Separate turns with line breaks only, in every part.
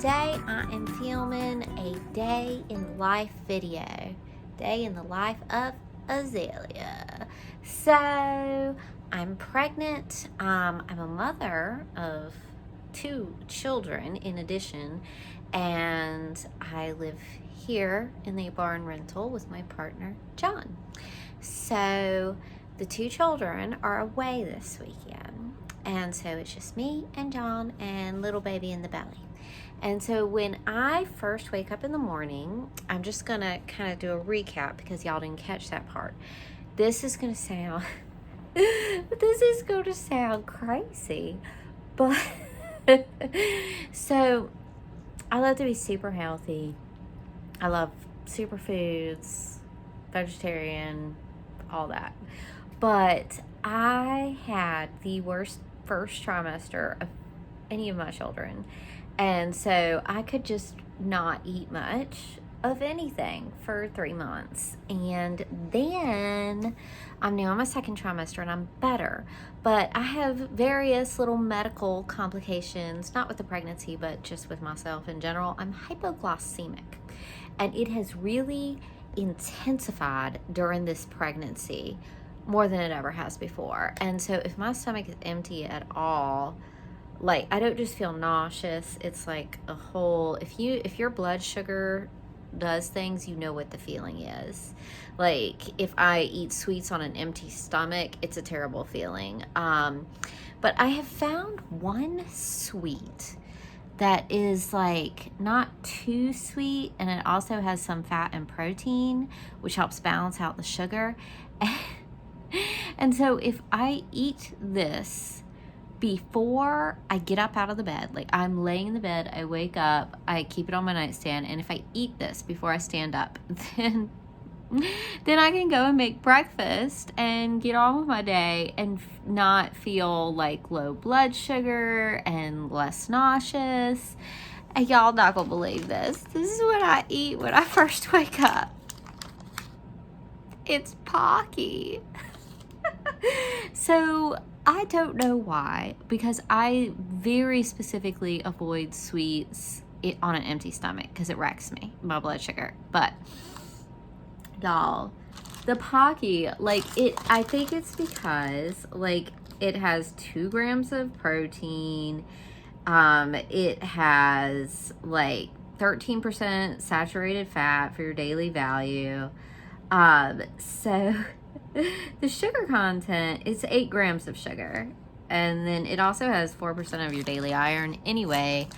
today I am filming a day in the life video. Day in the life of Azalea. So, I'm pregnant. I'm a mother of 2 children in addition, and I live here in the barn rental with my partner, John. So, the 2 children are away this weekend. And so it's just me and John and little baby in the belly. And so when I first wake up in the morning, I'm just going to kind of do a recap because y'all didn't catch that part. This is going to sound, crazy. But, so I love to be super healthy. I love superfoods, vegetarian, all that. But I had the worst first trimester of any of my children, and so I could just not eat much of anything for 3 months, and then I'm now in my second trimester and I'm better, but I have various little medical complications, not with the pregnancy but just with myself in general. I'm hypoglycemic, and it has really intensified during this pregnancy more than it ever has before. And so if my stomach is empty at all, like, I don't just feel nauseous, it's like a whole, if your blood sugar does things, you know what the feeling is. Like, if I eat sweets on an empty stomach, it's a terrible feeling. But I have found one sweet that is like not too sweet, and it also has some fat and protein, which helps balance out the sugar. And so if I eat this before I get up out of the bed, like I'm laying in the bed, I wake up, I keep it on my nightstand, and if I eat this before I stand up, then I can go and make breakfast and get on with my day and not feel like low blood sugar and less nauseous. And y'all not gonna believe this. This is what I eat when I first wake up. It's Pocky. So I don't know why, because I very specifically avoid sweets on an empty stomach because it wrecks me, my blood sugar. But y'all, the Pocky, like, I think it's because like it has 2 grams of protein. It has like 13% saturated fat for your daily value. So the sugar content is 8 grams of sugar, and then it also has 4% of your daily iron. Anyway,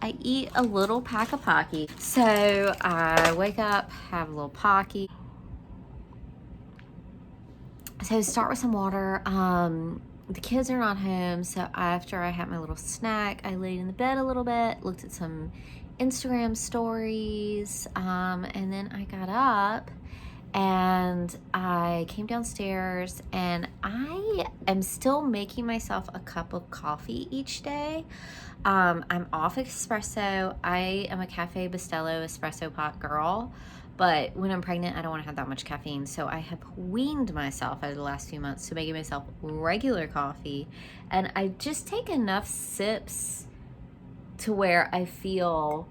I eat a little pack of Pocky. So I wake up, have a little Pocky. So start with some water. The kids are not home, so after I had my little snack, I laid in the bed a little bit, looked at some Instagram stories, and then I got up and I came downstairs, and I am still making myself a cup of coffee each day. I'm off espresso. I am a Cafe Bustelo espresso pot girl, but when I'm pregnant, I don't want to have that much caffeine, so I have weaned myself over the last few months to making myself regular coffee, and I just take enough sips to where I feel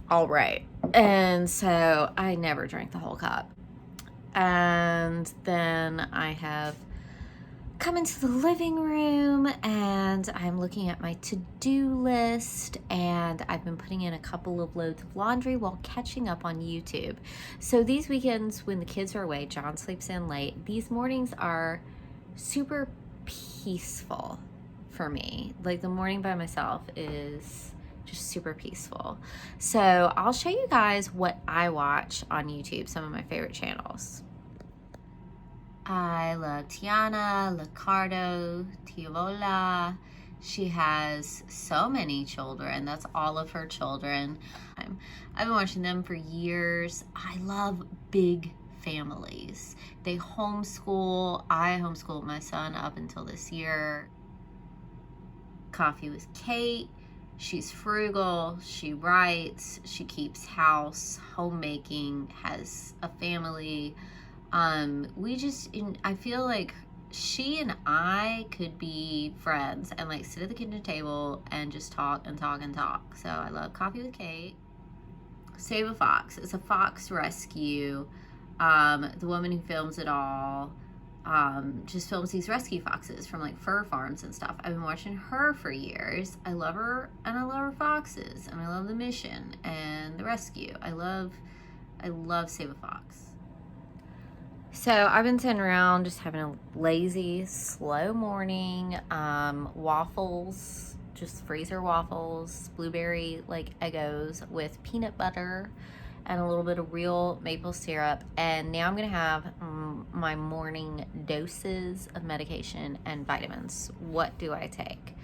all right. And so I never drink the whole cup. And then I have come into the living room, and I'm looking at my to-do list, and I've been putting in a couple of loads of laundry while catching up on YouTube. So these weekends when the kids are away, John sleeps in late, these mornings are super peaceful for me. Like, the morning by myself is just super peaceful. So I'll show you guys what I watch on YouTube, some of my favorite channels. I love Tiana Liccardo Tiovola. She has so many children. That's all of her children. I've been watching them for years. I love big families. They homeschool. I homeschooled my son up until this year. Coffee with Kate. She's frugal, she writes, she keeps house, homemaking, has a family. I feel like she and I could be friends and like sit at the kitchen table and just talk and talk and talk. So I love Coffee with Kate. Save a Fox. It's a fox rescue. The woman who films it all just films these rescue foxes from like fur farms and stuff. I've been watching her for years. I love her, and I love her foxes, and I love the mission and the rescue. I love Save a Fox. So I've been sitting around just having a lazy, slow morning. Waffles, just freezer waffles, blueberry like Eggos with peanut butter and a little bit of real maple syrup. And now I'm gonna have my morning doses of medication and vitamins. What do I take?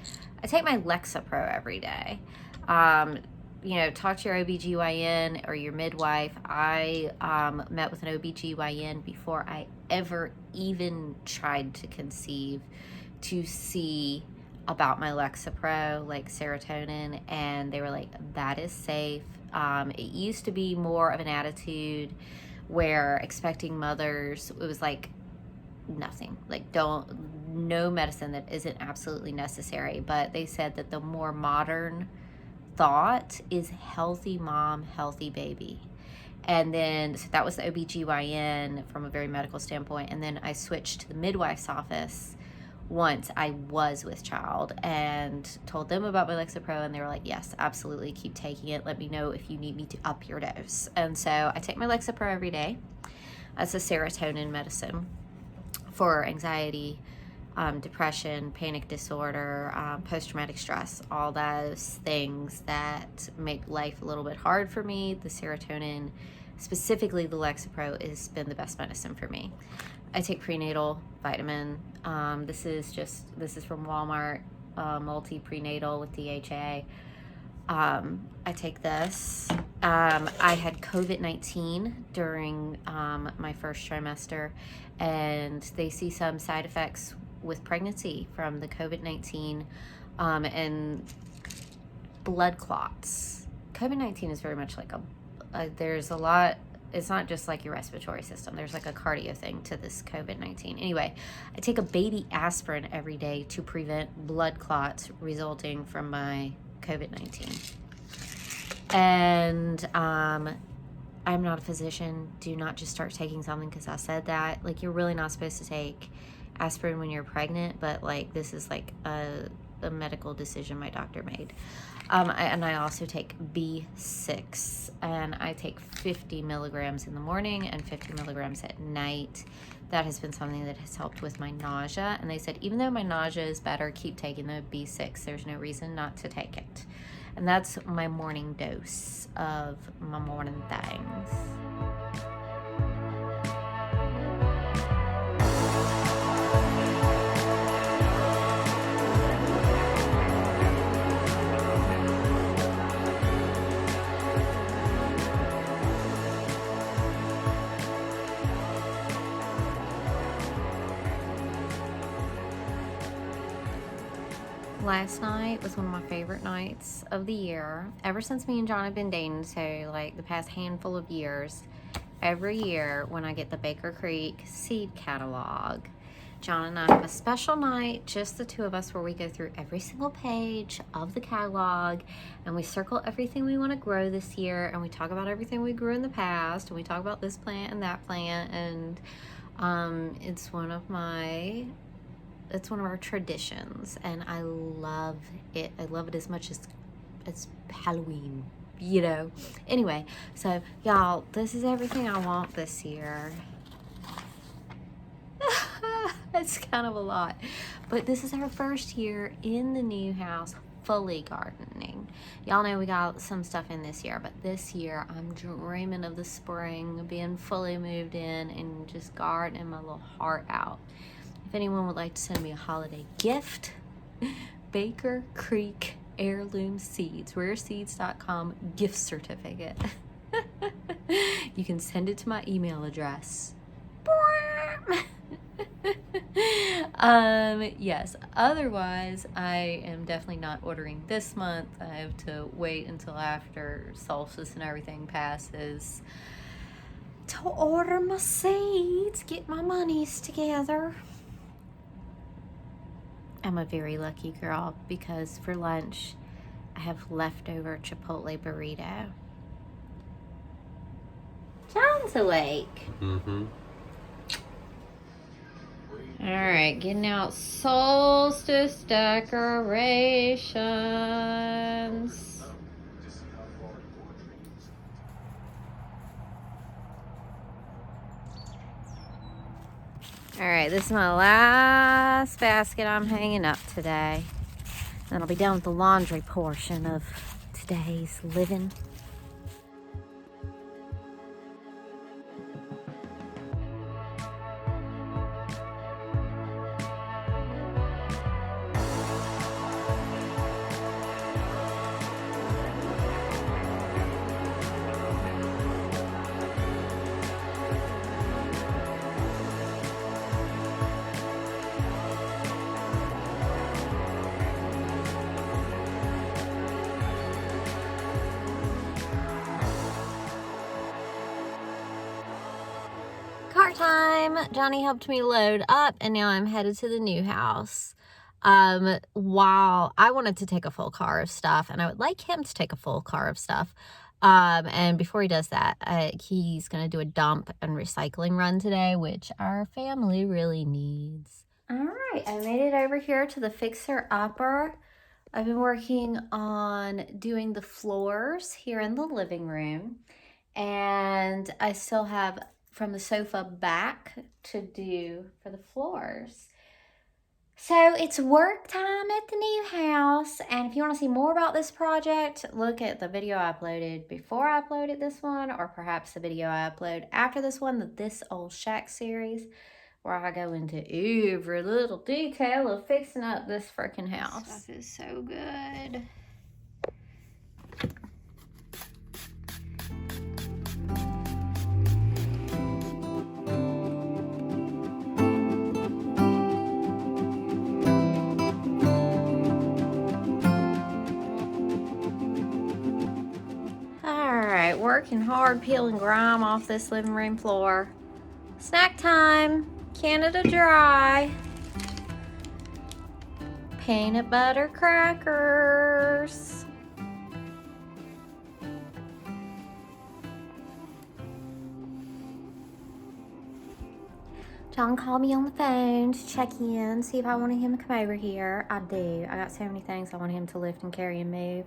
I take my Lexapro every day. Talk to your OBGYN or your midwife. I met with an OBGYN before I ever even tried to conceive to see about my Lexapro, like serotonin, and they were like, that is safe. It used to be more of an attitude where expecting mothers, it was like nothing, like no medicine that isn't absolutely necessary. But they said that the more modern thought is healthy mom, healthy baby. And then, so that was the OBGYN from a very medical standpoint. And then I switched to the midwife's office once I was with child and told them about my Lexapro, and they were like, yes, absolutely, keep taking it. Let me know if you need me to up your dose. And so I take my Lexapro every day. That's a serotonin medicine for anxiety, depression, panic disorder, post-traumatic stress, all those things that make life a little bit hard for me. The serotonin, specifically the Lexapro, has been the best medicine for me. I take prenatal vitamin. This is from Walmart, multi-prenatal with DHA. I take this. I had COVID-19 during my first trimester, and they see some side effects with pregnancy from the COVID-19 and blood clots. COVID-19 is very much like there's a lot. It's not just like your respiratory system. There's like a cardio thing to this COVID-19. Anyway, I take a baby aspirin every day to prevent blood clots resulting from my COVID-19. And I'm not a physician. Do not just start taking something because I said that. Like, you're really not supposed to take aspirin when you're pregnant, but like this is like a medical decision my doctor made. I also take B6, and I take 50 milligrams in the morning and 50 milligrams at night. That has been something that has helped with my nausea, and they said even though my nausea is better, keep taking the B6. There's no reason not to take it. And that's my morning dose of my morning things. Last night was one of my favorite nights of the year. Ever since me and John have been dating, so like the past handful of years, every year when I get the Baker Creek seed catalog, John and I have a special night, just the two of us, where we go through every single page of the catalog and we circle everything we want to grow this year, and we talk about everything we grew in the past, and we talk about this plant and that plant, and it's one of our traditions, and I love it. I love it as much as Halloween, you know. Anyway, so y'all, this is everything I want this year. It's kind of a lot, but this is our first year in the new house fully gardening. Y'all know we got some stuff in this year, but this year I'm dreaming of the spring, being fully moved in and just gardening my little heart out. If anyone would like to send me a holiday gift, Baker Creek Heirloom Seeds, rareseeds.com gift certificate. You can send it to my email address. Yes, otherwise I am definitely not ordering this month. I have to wait until after solstice and everything passes to order my seeds, get my monies together. I'm a very lucky girl because for lunch I have leftover Chipotle burrito. John's awake.
Mm-hmm.
Alright, getting out solstice decorations. Alright, this is my last basket I'm hanging up today. Then I'll be done with the laundry portion of today's living. Car time. Johnny helped me load up and now I'm headed to the new house. While I wanted to take a full car of stuff and I would like him to take a full car of stuff. And before he does that, he's going to do a dump and recycling run today, which our family really needs. All right, I made it over here to the Fixer Upper. I've been working on doing the floors here in the living room. And I still have from the sofa back to do for the floors. So it's work time at the new house. And if you want to see more about this project, look at the video I uploaded before I uploaded this one, or perhaps the video I upload after this one, the This Old Shack series, where I go into every little detail of fixing up this freaking house. Stuff is so good. Alright, working hard peeling grime off this living room floor. Snack time, Canada Dry. Peanut butter crackers. John called me on the phone to check in, see if I wanted him to come over here. I do. I got so many things I want him to lift and carry and move.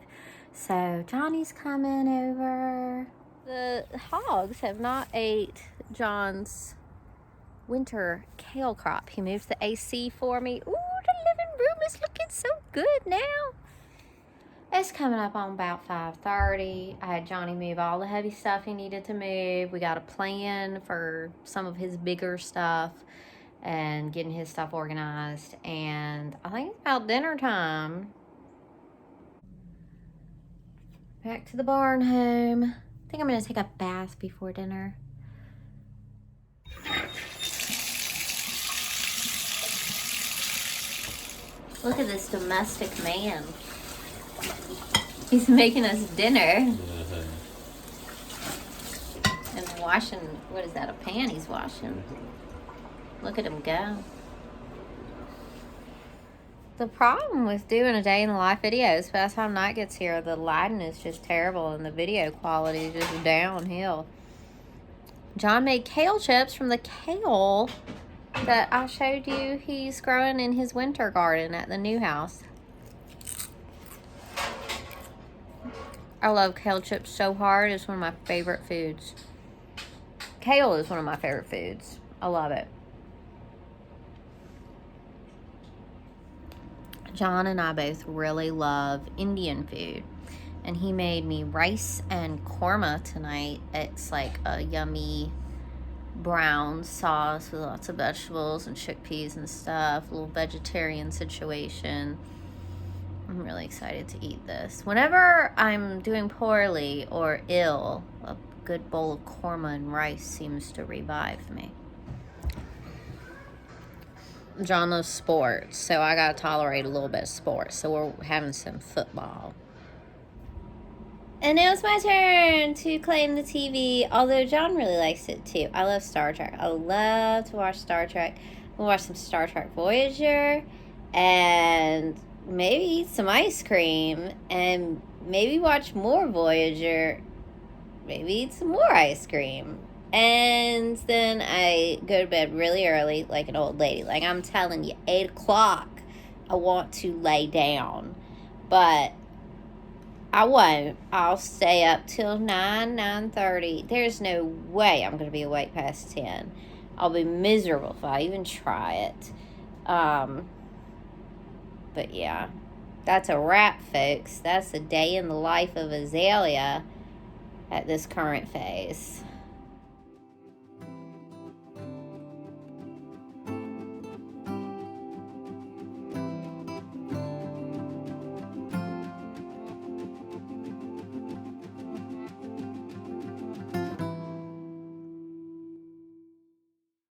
So Johnny's coming over. The hogs have not ate John's winter kale crop. He moved the AC for me. Ooh, the living room is looking so good now. It's coming up on about 5:30. I had Johnny move all the heavy stuff he needed to move. We got a plan for some of his bigger stuff and getting his stuff organized. And I think it's about dinner time. Back to the barn home. I think I'm going to take a bath before dinner. Look at this domestic man. He's making us dinner. And washing, what is that, a pan he's washing? Look at him go. The problem with doing a day in the life videos, by the time night gets here, the lighting is just terrible and the video quality is just downhill. John made kale chips from the kale that I showed you he's growing in his winter garden at the new house. I love kale chips so hard. It's one of my favorite foods. Kale is one of my favorite foods. I love it. John and I both really love Indian food. And he made me rice and korma tonight. It's like a yummy brown sauce with lots of vegetables and chickpeas and stuff. A little vegetarian situation. I'm really excited to eat this. Whenever I'm doing poorly or ill, a good bowl of korma and rice seems to revive me. John loves sports, so I gotta tolerate a little bit of sports. So we're having some football. And now it's my turn to claim the TV, although John really likes it too. I love Star Trek. I love to watch Star Trek. We'll watch some Star Trek Voyager and maybe eat some ice cream, and maybe watch more Voyager, maybe eat some more ice cream. And then I go to bed really early, like an old lady. Like, I'm telling you, 8 o'clock, I want to lay down. But I won't. I'll stay up till 9:30. There's no way I'm going to be awake past 10. I'll be miserable if I even try it. But yeah, that's a wrap, folks. That's a day in the life of Azalea at this current phase.